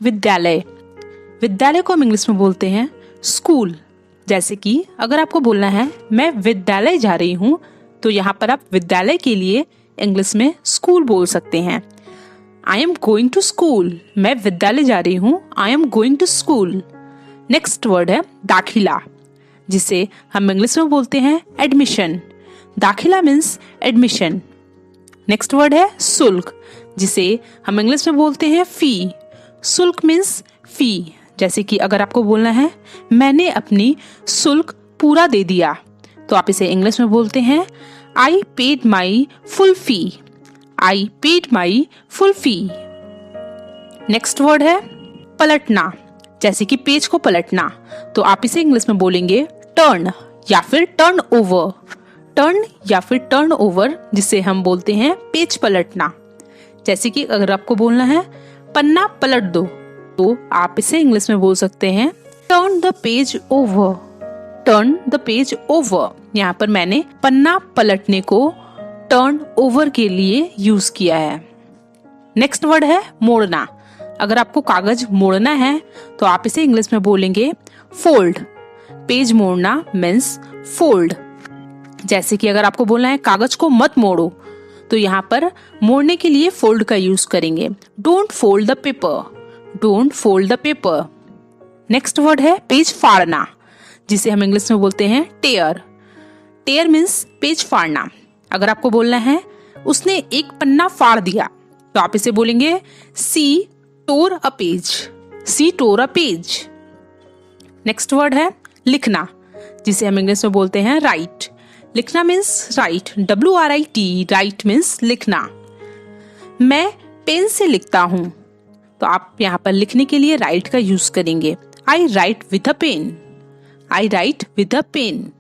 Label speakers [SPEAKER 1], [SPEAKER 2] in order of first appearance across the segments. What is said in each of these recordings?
[SPEAKER 1] विद्यालय। विद्यालय को हम इंग्लिश में बोलते हैं स्कूल। जैसे कि अगर आपको बोलना है मैं विद्यालय जा रही हूँ, तो यहाँ पर आप विद्यालय के लिए इंग्लिश में स्कूल बोल सकते हैं। I am going to school. मैं विद्यालय जा रही हूँ, I am going to school. Next word है दाखिला, जिसे हम इंग्लिश में बोलते हैं एडमिशन। दाखिला मीन्स एडमिशन। नेक्स्ट वर्ड है शुल्क, जिसे हम इंग्लिश में बोलते हैं फी। शुल्क मीन्स फी। जैसे कि अगर आपको बोलना है मैंने अपनी शुल्क पूरा दे दिया, तो आप इसे इंग्लिश में बोलते हैं I paid my full fee. I paid my full fee. Next word है पलटना, जैसे कि पेज को पलटना, तो आप इसे इंग्लिश में बोलेंगे टर्न या फिर टर्न ओवर। टर्न या फिर टर्न ओवर, जिसे हम बोलते हैं पेज पलटना। जैसे कि अगर आपको बोलना है पन्ना पलट दो, तो आप इसे इंग्लिश में बोल सकते हैं turn the page over. Turn the page over. यहाँ पर मैंने पन्ना पलटने को टर्न ओवर के लिए यूज किया है। नेक्स्ट वर्ड है मोड़ना। अगर आपको कागज मोड़ना है तो आप इसे इंग्लिश में बोलेंगे फोल्ड। पेज मोड़ना मीन्स फोल्ड। जैसे कि अगर आपको बोलना है कागज को मत मोड़ो, तो यहाँ पर मोड़ने के लिए फोल्ड का यूज करेंगे। Don't fold the paper. Don't fold the paper. Next word है पेज फाड़ना, जिसे हम इंग्लिश में बोलते हैं टेयर। टेयर मीन्स पेज फाड़ना। अगर आपको बोलना है उसने एक पन्ना फाड़ दिया, तो आप इसे बोलेंगे she tore a page. She tore a page. Next word है लिखना, जिसे हम इंग्लिश में बोलते हैं राइट। लिखना means right. WRIT। Right means लिखना। मैं पेन से लिखता हूँ, तो आप यहाँ पर लिखने के लिए राइट का यूज करेंगे। I write with a pen. I write with a pen.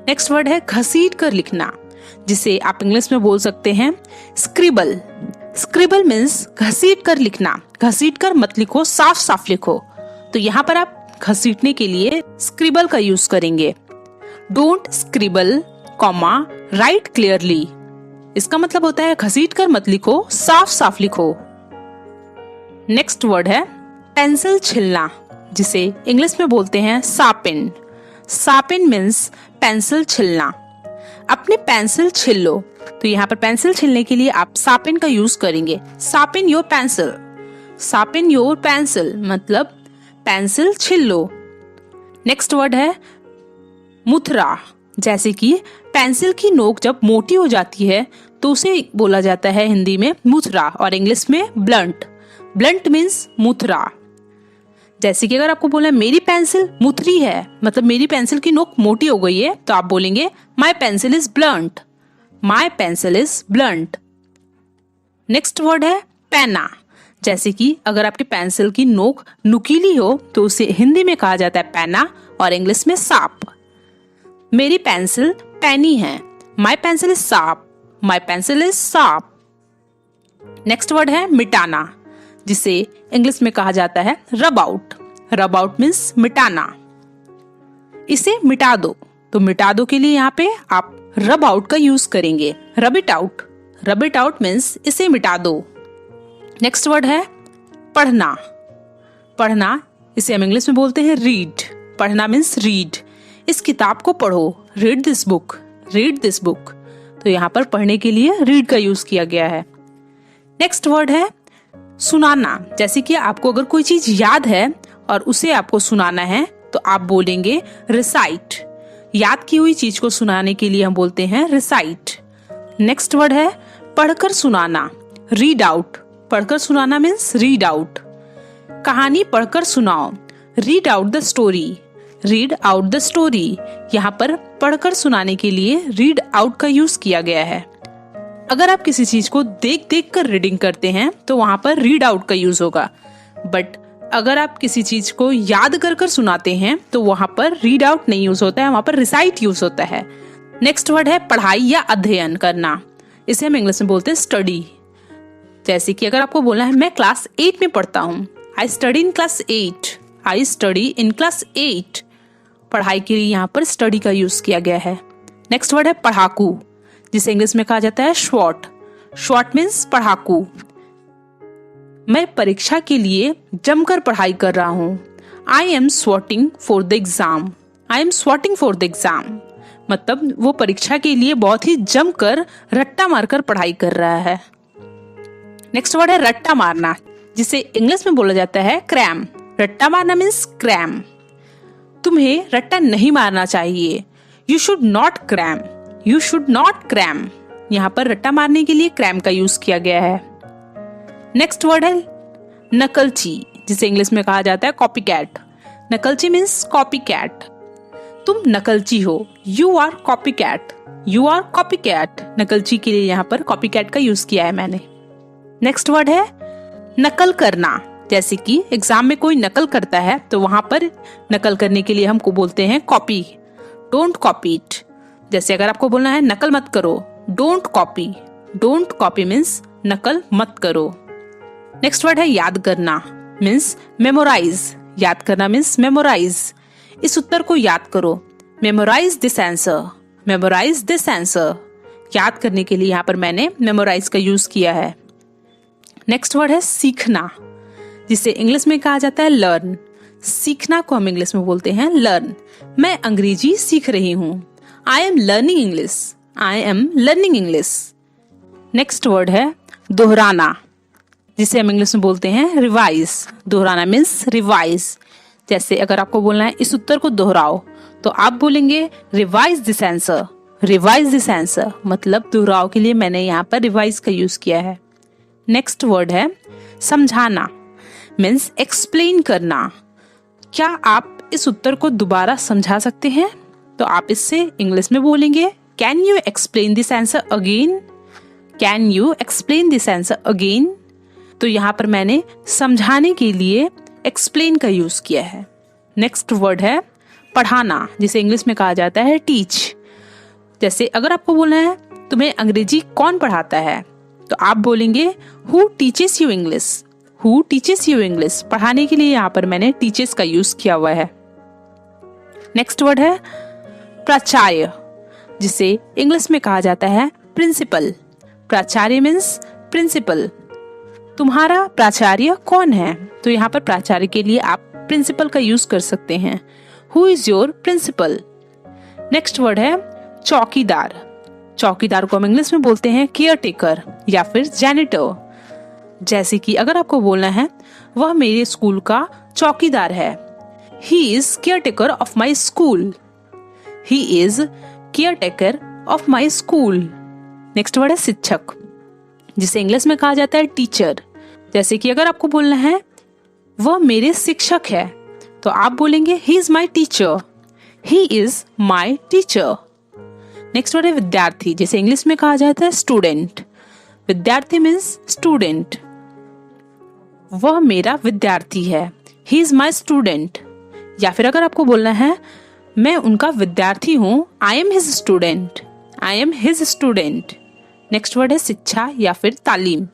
[SPEAKER 1] Next word है घसीट कर लिखना, जिसे आप इंग्लिश में बोल सकते हैं स्क्रिबल। स्क्रिबल मीन्स घसीट कर लिखना। घसीट कर मत लिखो, साफ साफ लिखो, तो यहाँ पर आप घसीटने के लिए स्क्रिबल का यूज करेंगे। Don't scribble comma right clearly. इसका मतलब होता है घसीट कर मत लिखो, साफ साफ लिखो। नेक्स्ट वर्ड है पेंसिल छीलना, जिसे इंग्लिश में बोलते हैं शार्पेन। शार्पेन मीन्स पेंसिल छीलना। अपनी पेंसिल छील लो, तो यहाँ पर पेंसिल छीलने के लिए आप शार्पेन का यूज करेंगे। Sharpen your pencil. Sharpen your pencil मतलब पेंसिल छील लो। नेक्स्ट वर्ड है मुथरा, जैसे कि पेंसिल की नोक जब मोटी हो जाती है तो उसे बोला जाता है हिंदी में मुथरा और इंग्लिश में ब्लंट। Blunt means Muthra. जैसे कि अगर आपको बोला मेरी पेंसिल मुथरी है, मतलब मेरी पेंसिल की नोक मोटी हो गई है, तो आप बोलेंगे माई pencil is blunt. My pencil is blunt. Next word है पेना, जैसे कि अगर आपकी पेंसिल की नोक नुकीली हो तो उसे हिंदी में कहा जाता है पेना और इंग्लिश में शार्प। मेरी पेंसिल पैनी है। माई pencil is sharp. My pencil is sharp. Next word है मिटाना, जिसे इंग्लिश में कहा जाता है रब आउट। रब आउट मीन्स मिटाना। इसे मिटा दो, तो मिटा दो के लिए यहाँ पे आप रब आउट का यूज करेंगे। Rub it out. Rub it out means इसे मिटा दो। नेक्स्ट वर्ड है पढ़ना। पढ़ना, इसे हम इंग्लिश में बोलते हैं रीड। पढ़ना मीन्स रीड। इस किताब को पढ़ो। Read this book. Read this book. तो यहाँ पर पढ़ने के लिए रीड का यूज किया गया है। नेक्स्ट वर्ड है सुनाना, जैसे कि आपको अगर कोई चीज याद है और उसे आपको सुनाना है तो आप बोलेंगे रिसाइट। याद की हुई चीज को सुनाने के लिए हम बोलते हैं रिसाइट। नेक्स्ट वर्ड है पढ़कर सुनाना। Read out. पढ़कर सुनाना मीन्स रीड आउट। कहानी पढ़कर सुनाओ। Read out the story. Read out the story. यहाँ पर पढ़कर सुनाने के लिए रीड आउट का यूज किया गया है। अगर आप किसी चीज को देख देख कर रीडिंग करते हैं तो वहां पर रीड आउट का यूज होगा, बट अगर आप किसी चीज को याद कर कर सुनाते हैं तो वहां पर रीड आउट नहीं यूज होता है, वहां पर रिसाइट यूज होता है। नेक्स्ट वर्ड है पढ़ाई या अध्ययन करना। इसे हम इंग्लिश में बोलते हैं स्टडी। जैसे कि अगर आपको बोलना है मैं क्लास 8 में पढ़ता हूँ, I study in class 8। I study in class 8। पढ़ाई के लिए यहाँ पर स्टडी का यूज किया गया है। नेक्स्ट वर्ड है पढ़ाकू, जिसे इंग्लिश में कहा जाता है शॉर्ट। Short means पढ़ाकू। मैं परीक्षा के लिए जमकर पढ़ाई कर रहा हूँ। I am swotting for the exam. I am swotting for the exam. मतलब वो परीक्षा के लिए बहुत ही जमकर रट्टा मारकर पढ़ाई कर रहा है। नेक्स्ट वर्ड है रट्टा मारना, जिसे इंग्लिश में बोला जाता है क्रैम। रट्टा मारना मीन्स क्रैम। तुम्हें रट्टा नहीं मारना चाहिए। You should not cram. You should not cram. यहाँ पर रट्टा मारने के लिए क्रैम का यूज किया गया है। नेक्स्ट वर्ड है नकलची, जिसे इंग्लिश में कहा जाता है कॉपी कैट। नकलची मीन्स कॉपी कैट। तुम नकलची हो। You are copycat. You are copycat. नकलची के लिए यहाँ पर कॉपी कैट का यूज किया है मैंने। नेक्स्ट वर्ड है नकल करना, जैसे कि एग्जाम में कोई नकल करता है तो वहां पर नकल करने के लिए हमको बोलते हैं कॉपी। Don't copy it. जैसे अगर आपको बोलना है नकल मत करो, don't copy. Don't copy means नकल मत करो। नेक्स्ट वर्ड है याद करना, मीन्स मेमोराइज। याद करना मीन्स मेमोराइज। इस उत्तर को याद करो। Memorise this answer. Memorise this answer. याद करने के लिए यहाँ पर मैंने मेमोराइज का यूज किया है। नेक्स्ट वर्ड है सीखना, जिसे इंग्लिश में कहा जाता है लर्न। सीखना को हम इंग्लिश में बोलते हैं लर्न। मैं अंग्रेजी सीख रही हूँ। I am learning English. I am learning English. Next word है दोहराना, जिसे हम इंग्लिश में बोलते हैं रिवाइज। दोहराना मीन्स रिवाइज। जैसे अगर आपको बोलना है इस उत्तर को दोहराओ तो आप बोलेंगे revise this answer. Revise this answer मतलब दोहराओ के लिए मैंने यहाँ पर रिवाइज का यूज किया है। नेक्स्ट वर्ड है समझाना, मीन्स एक्सप्लेन करना। क्या आप इस उत्तर को दोबारा समझा सकते हैं? तो आप इससे इंग्लिश में बोलेंगे can you explain this answer again. Can you explain this answer again. तो यहाँ पर मैंने समझाने के लिए एक्सप्लेन का यूज किया है। नेक्स्ट वर्ड है पढ़ाना, जिसे इंग्लिश में कहा जाता है टीच। जैसे अगर आपको बोलना है तुम्हें अंग्रेजी कौन पढ़ाता है तो आप बोलेंगे who teaches you English. Who teaches you English. पढ़ाने के लिए यहाँ पर मैंने टीचेस का यूज किया हुआ है। नेक्स्ट वर्ड है प्राचार्य, जिसे इंग्लिश में कहा जाता है प्रिंसिपल। प्राचार्य मीन्स प्रिंसिपल। तुम्हारा प्राचार्य कौन है? तो यहाँ पर प्राचार्य के लिए आप प्रिंसिपल का यूज कर सकते हैं। Who is your principal. Next word है चौकीदार। चौकीदार को हम इंग्लिश में बोलते हैं केयर टेकर या फिर जैनिटर। जैसे कि अगर आपको बोलना है वह मेरे स्कूल का चौकीदार है। He is care taker of my school. He is care taker of my school. Next word है शिक्षक, जिसे इंग्लिश में कहा जाता है टीचर। जैसे कि अगर आपको बोलना है वह मेरे शिक्षक है तो आप बोलेंगे he is my teacher. He is my teacher. Next word है विद्यार्थी, जिसे इंग्लिश में कहा जाता है स्टूडेंट। विद्यार्थी मीन्स स्टूडेंट। वह मेरा विद्यार्थी है। He is my student. या फिर अगर आपको बोलना है मैं उनका विद्यार्थी हूँ, I am his student. I am his student. Next word है शिक्षा या फिर तालीम,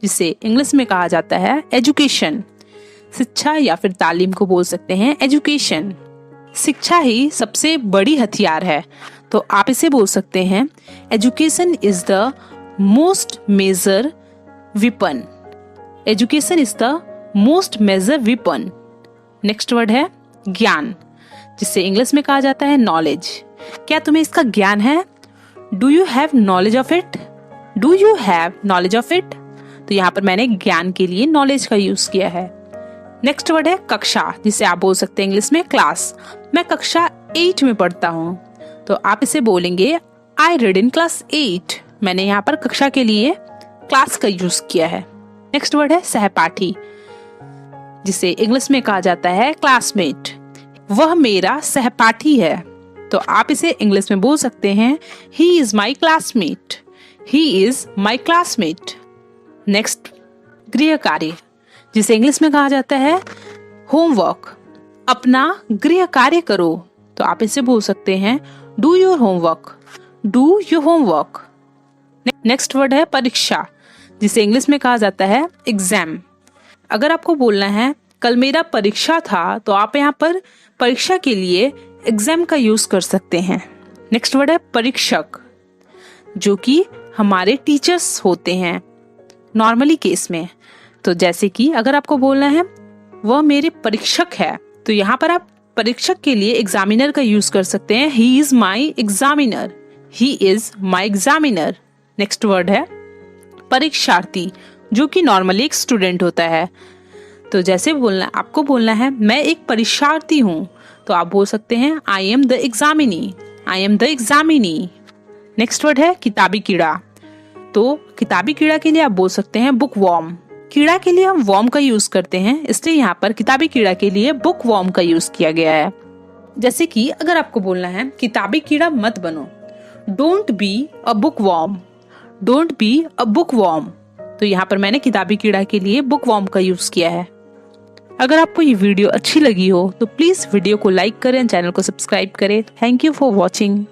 [SPEAKER 1] जिसे इंग्लिश में कहा जाता है एजुकेशन। शिक्षा या फिर तालीम को बोल सकते हैं एजुकेशन। शिक्षा ही सबसे बड़ी हथियार है तो आप इसे बोल सकते हैं education is the most major weapon. Education is the most major weapon. Next word है ज्ञान, जिसे इंग्लिश में कहा जाता है नॉलेज। क्या तुम्हें इसका ज्ञान है? Do you have knowledge of it. Do you have knowledge of it. तो यहाँ पर मैंने ज्ञान के लिए नॉलेज का यूज किया है। नेक्स्ट वर्ड है कक्षा, जिसे आप बोल सकते हैं इंग्लिश में क्लास। मैं कक्षा 8 में पढ़ता हूँ तो आप इसे बोलेंगे आई रीड इन क्लास 8। मैंने यहाँ पर कक्षा के लिए क्लास का यूज किया है। नेक्स्ट वर्ड है सहपाठी, जिसे इंग्लिश में कहा जाता है क्लासमेट। वह मेरा सहपाठी है तो आप इसे इंग्लिश में बोल सकते हैं he is my classmate. He is my classmate. Next गृह कार्य, जिसे इंग्लिश में कहा जाता है होमवर्क। अपना गृह कार्य करो तो आप इसे बोल सकते हैं do your homework. Do your homework. Next word है परीक्षा, जिसे इंग्लिश में कहा जाता है एग्जाम। अगर आपको बोलना है कल मेरा परीक्षा था तो आप यहाँ पर परीक्षा के लिए एग्जाम का यूज कर सकते हैं। नेक्स्ट वर्ड है परीक्षक, जो कि हमारे टीचर्स होते हैं नॉर्मली केस में। तो जैसे कि अगर आपको बोलना है वह मेरे परीक्षक है, तो यहाँ पर आप परीक्षक के लिए एग्जामिनर का यूज कर सकते हैं। He is my examiner, he is my examiner. Next word है परीक्षार्थी, जो कि नॉर्मली एक स्टूडेंट होता है। तो जैसे आपको बोलना है मैं एक परीक्षार्थी हूँ, तो आप बोल सकते हैं I am the examinee, I am the examinee. Next word है किताबी कीड़ा। तो किताबी कीड़ा के लिए आप बोल सकते हैं बुक वॉर्म। कीड़ा के लिए हम वॉर्म का यूज करते हैं, इसलिए यहाँ पर किताबी कीड़ा के लिए बुक वॉर्म का यूज किया गया है। जैसे कि अगर आपको बोलना है किताबी कीड़ा मत बनो, don't be a book worm, don't be a book worm. तो यहाँ पर मैंने किताबी कीड़ा के लिए बुक वॉर्म का यूज किया है। अगर आपको ये वीडियो अच्छी लगी हो तो प्लीज वीडियो को लाइक करें, चैनल को सब्सक्राइब करें। Thank you for watching.